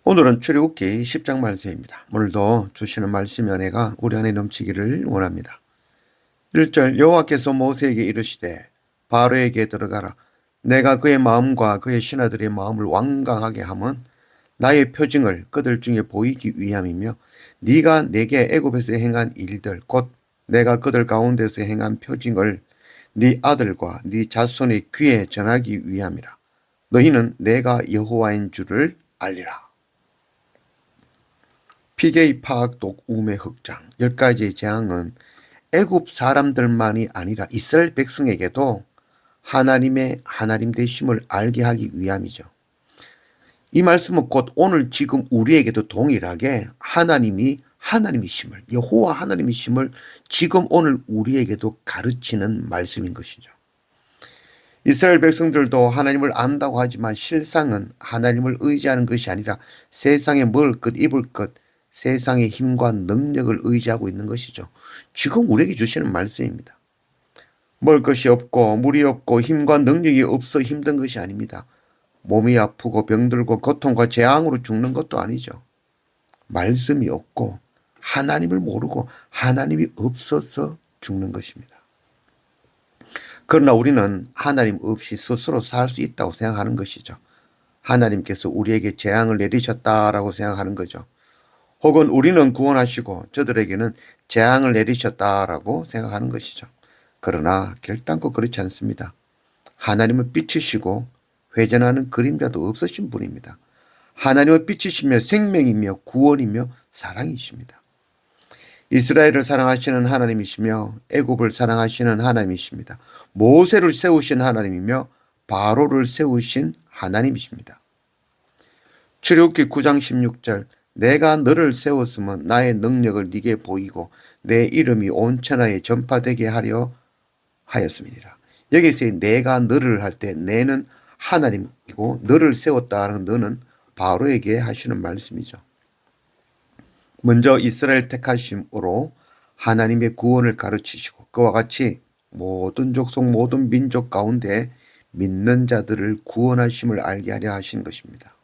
오늘은 출애굽기 10장 말씀입니다. 오늘도 주시는 말씀 연애가 우리 안에 넘치기를 원합니다. 1절 여호와께서 모세에게 이르시되 바로에게 들어가라. 내가 그의 마음과 그의 신하들의 마음을 완강하게 함은 나의 표징을 그들 중에 보이기 위함이며 네가 내게 애굽에서 행한 일들 곧 내가 그들 가운데서 행한 표징을 네 아들과 네 자손의 귀에 전하기 위함이라. 너희는 내가 여호와인 줄을 알리라. PK 파악독 우매 흑장 10가지의 재앙은 애굽 사람들만이 아니라 이스라엘 백성에게도 하나님의 하나님 되심을 알게 하기 위함이죠. 이 말씀은 곧 오늘 지금 우리에게도 동일하게 하나님이심을, 여호와 하나님이심을 지금 오늘 우리에게도 가르치는 말씀인 것이죠. 이스라엘 백성들도 하나님을 안다고 하지만 실상은 하나님을 의지하는 것이 아니라 세상에 먹을 것, 입을 것, 세상의 힘과 능력을 의지하고 있는 것이죠. 지금 우리에게 주시는 말씀입니다. 먹을 것이 없고 물이 없고 힘과 능력이 없어 힘든 것이 아닙니다. 몸이 아프고 병들고 고통과 재앙으로 죽는 것도 아니죠. 말씀이 없고 하나님을 모르고 하나님이 없어서 죽는 것입니다. 그러나 우리는 하나님 없이 스스로 살 수 있다고 생각하는 것이죠. 하나님께서 우리에게 재앙을 내리셨다라고 생각하는 거죠. 혹은 우리는 구원하시고 저들에게는 재앙을 내리셨다라고 생각하는 것이죠. 그러나 결단코 그렇지 않습니다. 하나님은 빛이시고 회전하는 그림자도 없으신 분입니다. 하나님은 빛이시며 생명이며 구원이며 사랑이십니다. 이스라엘을 사랑하시는 하나님이시며 애굽을 사랑하시는 하나님이십니다. 모세를 세우신 하나님이며 바로를 세우신 하나님이십니다. 출애굽기 9장 16절 내가 너를 세웠으면 나의 능력을 네게 보이고 내 이름이 온 천하에 전파되게 하려 하였음이니라. 여기서 내가 너를 할 때 내는 하나님이고 너를 세웠다는 너는 바로에게 하시는 말씀이죠. 먼저 이스라엘 택하심으로 하나님의 구원을 가르치시고 그와 같이 모든 족속 모든 민족 가운데 믿는 자들을 구원하심을 알게 하려 하신 것입니다.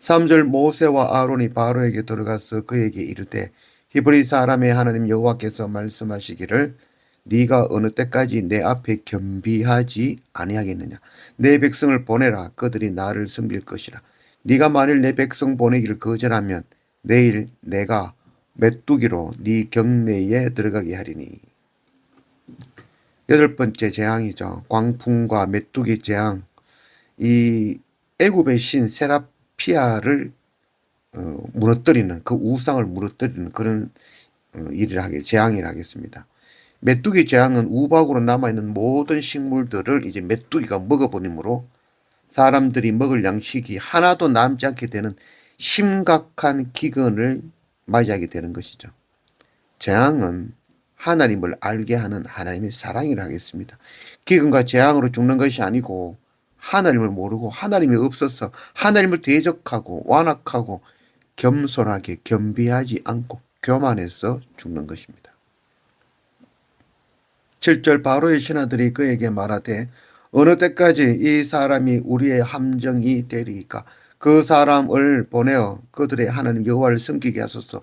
3절 모세와 아론이 바로에게 들어가서 그에게 이르되 히브리 사람의 하나님 여호와께서 말씀하시기를 네가 어느 때까지 내 앞에 겸비하지 아니하겠느냐. 내 백성을 보내라. 그들이 나를 섬길 것이라. 네가 만일 내 백성 보내기를 거절하면 내일 내가 메뚜기로 네 경내에 들어가게 하리니. 8번째 재앙이죠. 광풍과 메뚜기 재앙. 이 애굽의 신 세라피아를 무너뜨리는 그 우상을 무너뜨리는 그런 재앙이라 하겠습니다. 메뚜기 재앙은 우박으로 남아있는 모든 식물들을 이제 메뚜기가 먹어버리므로 사람들이 먹을 양식이 하나도 남지 않게 되는 심각한 기근을 맞이하게 되는 것이죠. 재앙은 하나님을 알게 하는 하나님의 사랑이라 하겠습니다. 기근과 재앙으로 죽는 것이 아니고 하나님을 모르고 하나님이 없어서 하나님을 대적하고 완악하고 겸손하게 겸비하지 않고 교만해서 죽는 것입니다. 7절 바로의 신하들이 그에게 말하되 어느 때까지 이 사람이 우리의 함정이 되리이까. 그 사람을 보내어 그들의 하나님 여호와를 섬기게 하소서.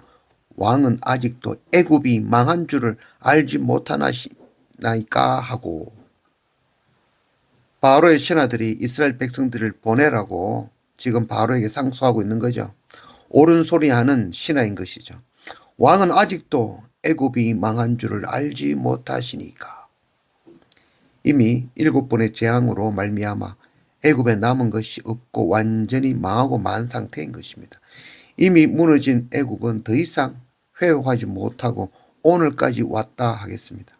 왕은 아직도 애굽이 망한 줄을 알지 못하나이까 하고. 바로의 신하들이 이스라엘 백성들을 보내라고 지금 바로에게 상소하고 있는 거죠. 옳은 소리 하는 신하인 것이죠. 왕은 아직도 애굽이 망한 줄을 알지 못하시니까. 이미 7번의 재앙으로 말미암아 애굽에 남은 것이 없고 완전히 망하고 만 상태인 것입니다. 이미 무너진 애굽은 더 이상 회복하지 못하고 오늘까지 왔다 하겠습니다.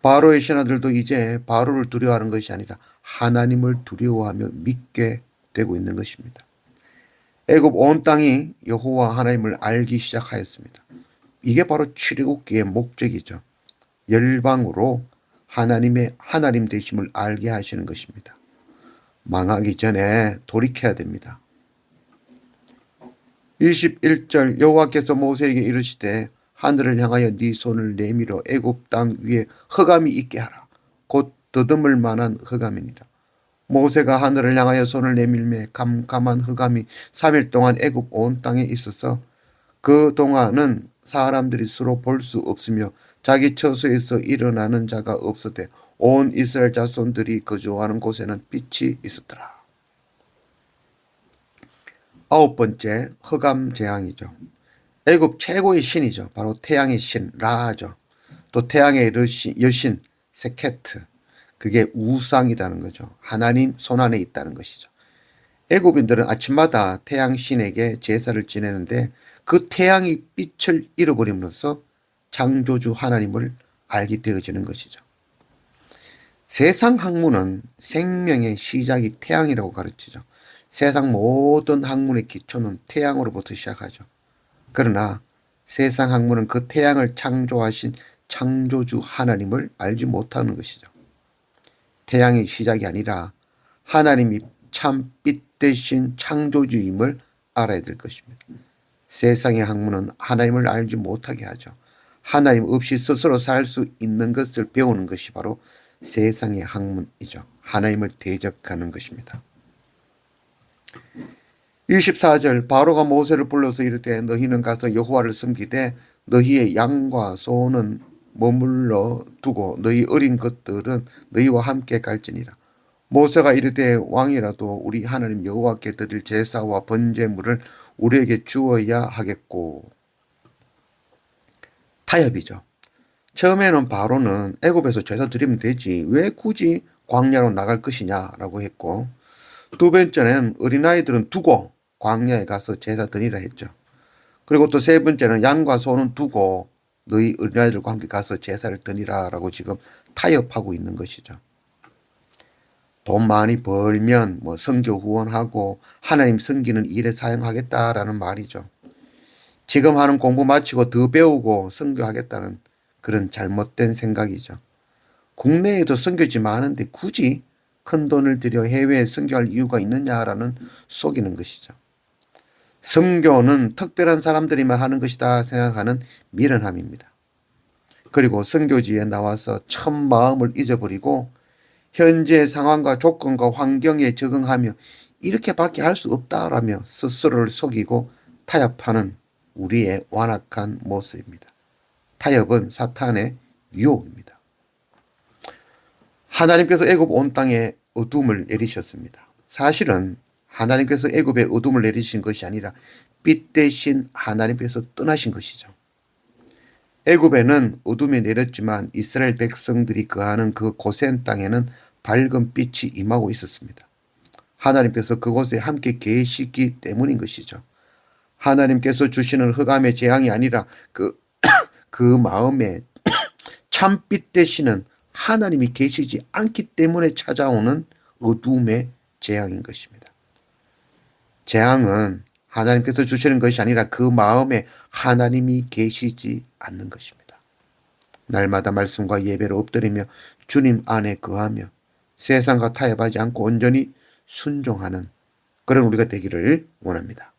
바로의 신하들도 이제 바로를 두려워하는 것이 아니라 하나님을 두려워하며 믿게 되고 있는 것입니다. 애굽 온 땅이 여호와 하나님을 알기 시작하였습니다. 이게 바로 출애굽기의 목적이죠. 열방으로 하나님의 하나님 되심을 알게 하시는 것입니다. 망하기 전에 돌이켜야 됩니다. 21절 여호와께서 모세에게 이르시되 하늘을 향하여 네 손을 내밀어 애굽 땅 위에 흑암이 있게 하라. 곧 더듬을 만한 흑암이니라. 모세가 하늘을 향하여 손을 내밀매 캄캄한 흑암이 3일 동안 애굽 온 땅에 있어서 그 동안은 사람들이 서로 볼 수 없으며 자기 처소에서 일어나는 자가 없으되 온 이스라엘 자손들이 거주하는 곳에는 빛이 있었더라. 9번째, 흑암 재앙이죠. 애굽 최고의 신이죠. 바로 태양의 신 라죠. 또 태양의 여신 세케트. 그게 우상이라는 거죠. 하나님 손안에 있다는 것이죠. 애굽인들은 아침마다 태양 신에게 제사를 지내는데 그 태양이 빛을 잃어버림으로써 창조주 하나님을 알게 되어지는 것이죠. 세상 학문은 생명의 시작이 태양이라고 가르치죠. 세상 모든 학문의 기초는 태양으로부터 시작하죠. 그러나 세상 학문은 그 태양을 창조하신 창조주 하나님을 알지 못하는 것이죠. 태양의 시작이 아니라 하나님이 참 빛 대신 창조주임을 알아야 될 것입니다. 세상의 학문은 하나님을 알지 못하게 하죠. 하나님 없이 스스로 살 수 있는 것을 배우는 것이 바로 세상의 학문이죠. 하나님을 대적하는 것입니다. 24절 바로가 모세를 불러서 이르되 너희는 가서 여호와를 섬기되 너희의 양과 소는 머물러 두고 너희 어린 것들은 너희와 함께 갈지니라. 모세가 이르되 왕이라도 우리 하나님 여호와께 드릴 제사와 번제물을 우리에게 주어야 하겠고. 타협이죠. 처음에는 바로는 애굽에서 제사 드리면 되지 왜 굳이 광야로 나갈 것이냐라고 했고, 두 번째는 어린아이들은 두고 광야에 가서 제사 드리라 했죠. 그리고 또 세 번째는 양과 소는 두고 너희 어린아이들과 함께 가서 제사를 드리라라고 지금 타협하고 있는 것이죠. 돈 많이 벌면 뭐 선교 후원하고 하나님 섬기는 일에 사용하겠다라는 말이죠. 지금 하는 공부 마치고 더 배우고 선교하겠다는 그런 잘못된 생각이죠. 국내에도 선교지 많은데 굳이 큰 돈을 들여 해외에 선교할 이유가 있느냐라는 속이는 것이죠. 선교는 특별한 사람들이만 하는 것이다 생각하는 미련함입니다. 그리고 선교지에 나와서 첫 마음을 잊어버리고 현재 상황과 조건과 환경에 적응하며 이렇게밖에 할 수 없다라며 스스로를 속이고 타협하는 우리의 완악한 모습입니다. 타협은 사탄의 유혹입니다. 하나님께서 애굽 온 땅에 어둠을 내리셨습니다. 사실은 하나님께서 애굽에 어둠을 내리신 것이 아니라 빛 대신 하나님께서 떠나신 것이죠. 애굽에는 어둠이 내렸지만 이스라엘 백성들이 거하는 그 고센 땅에는 밝은 빛이 임하고 있었습니다. 하나님께서 그곳에 함께 계시기 때문인 것이죠. 하나님께서 주시는 흑암의 재앙이 아니라 그 마음에 참빛 되시는 하나님이 계시지 않기 때문에 찾아오는 어둠의 재앙인 것입니다. 재앙은 하나님께서 주시는 것이 아니라 그 마음에 하나님이 계시지 않는 것입니다. 날마다 말씀과 예배를 엎드리며 주님 안에 거하며 세상과 타협하지 않고 온전히 순종하는 그런 우리가 되기를 원합니다.